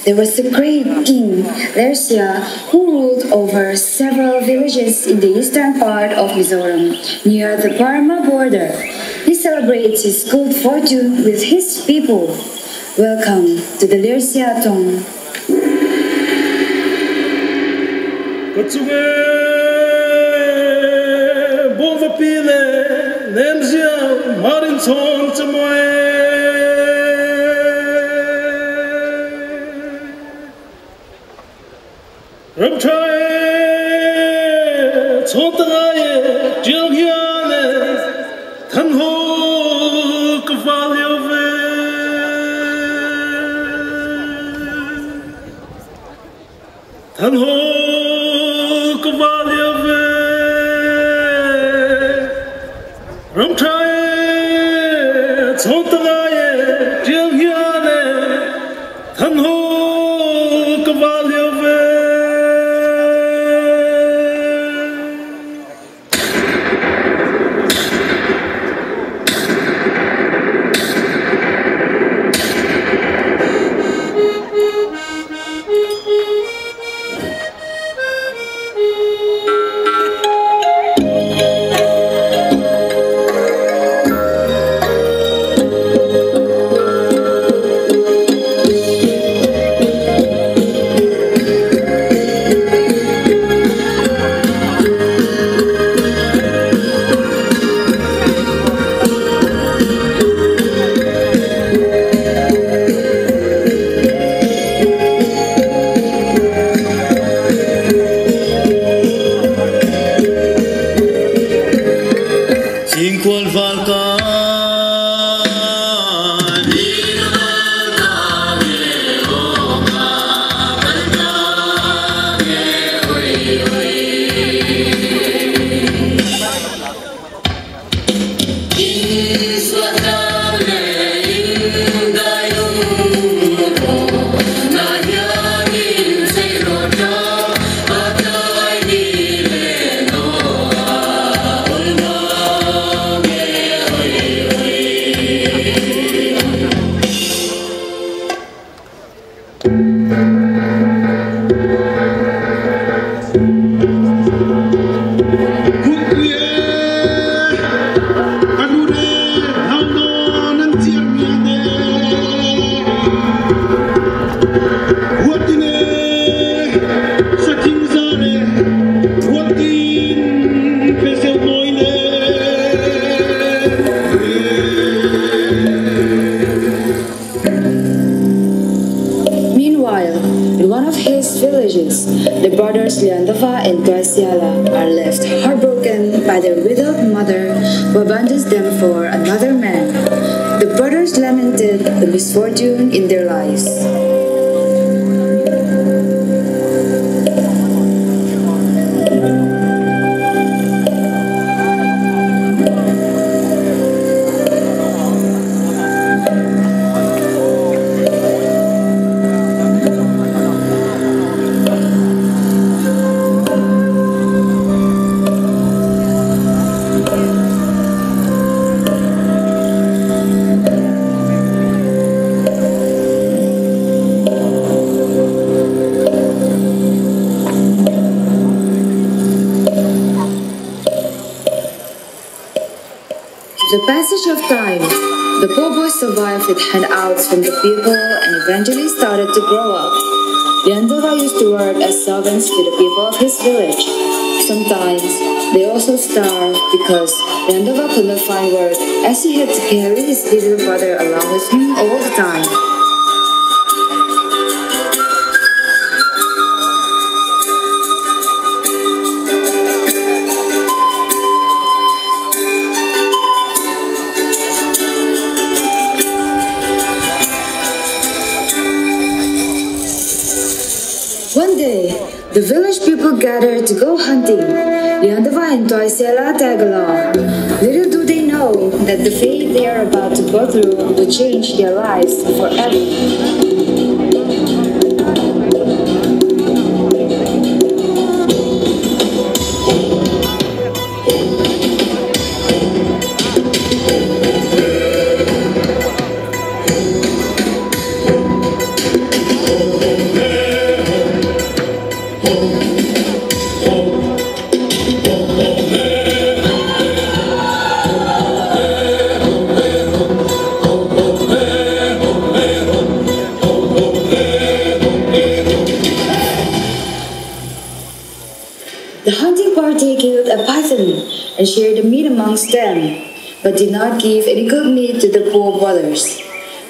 There was a great king, Lersia, who ruled over several villages in the eastern part of Mizoram, near the Burma border. He celebrates his good fortune with his people. Welcome to the Lersia Tong. The brothers Liandova and are left heartbroken by their widowed mother who abandons them for another man. The brothers lamented the misfortune in their lives. The passage of time, the poor boy survived with handouts from the people and eventually started to grow up. Liandova used to work as servants to the people of his village. Sometimes they also starved because Liandova could not find work as he had to carry his little brother along with him all the time. One day, the village people gathered to go hunting. Liandova and Toisela tag along. Little do they know that the fate they are about to go through will change their lives forever. heartily and shared the meat amongst them, but did not give any good meat to the poor brothers.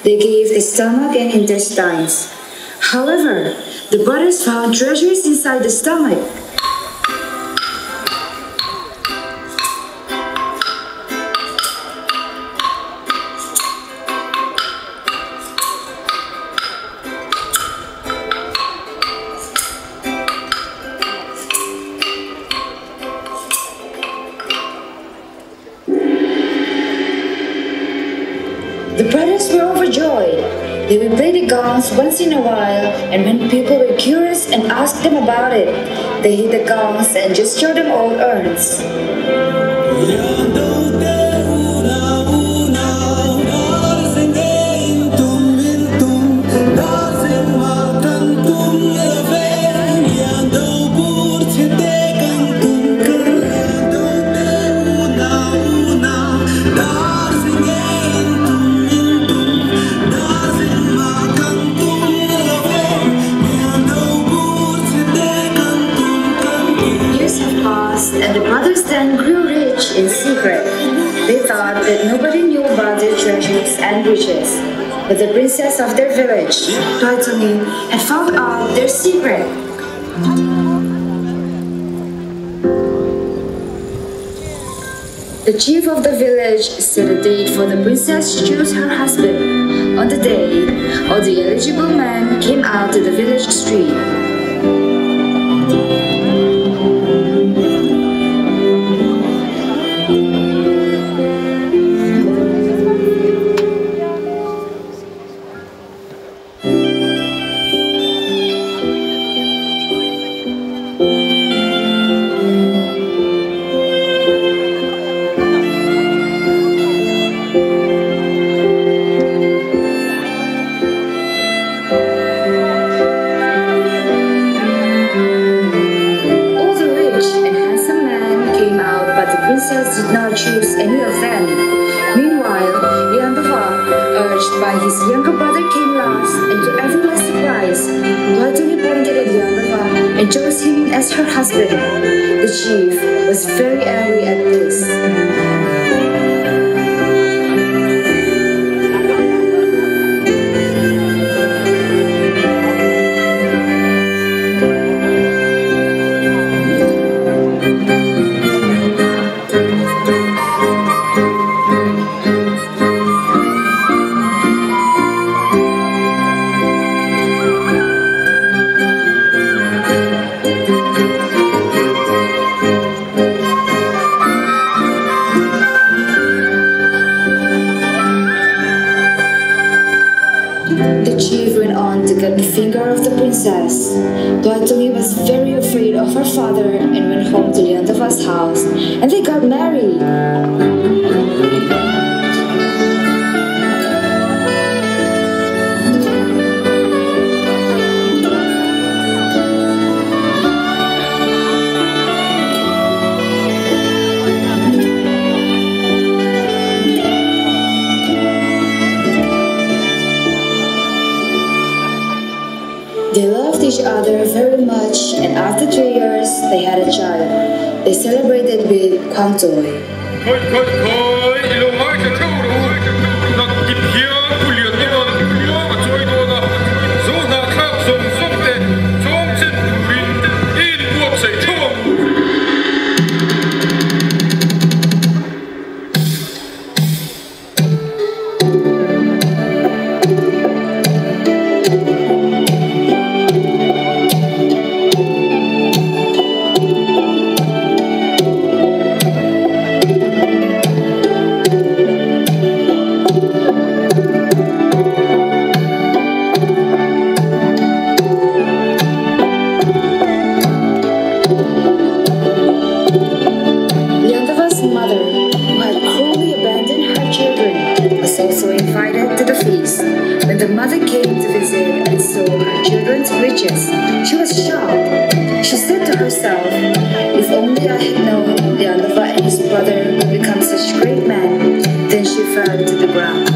They gave the stomach and intestines. However, the brothers found treasures inside the stomach. The brothers were overjoyed. They would play the gongs once in a while, and when people were curious and asked them about it, they hit the gongs and just showed them old urns. And the brothers then grew rich in secret. They thought that nobody knew about their treasures and riches, but the princess of their village, Chhawkhlei, had found out their secret. The chief of the village set a date for the princess to choose her husband. On the day, all the eligible men came out to the village street. Did not choose any of them. Meanwhile, Liandova, urged by his younger brother, came last, and to everyone's surprise, Chhawkhlei pointed at Liandova and chose him as her husband. The chief was very angry at this. The chief went on to cut the finger of the princess. Chhawkhlei was very afraid of her father and went home to Liandova's house, and they got married. They loved each other very much, and after 3 years, they had a child. They celebrated with Chhawkhlei. When the mother came to visit and saw her children's riches, she was shocked. She said to herself, "If only I had known Liandova and his brother would become such great men." Then she fell to the ground.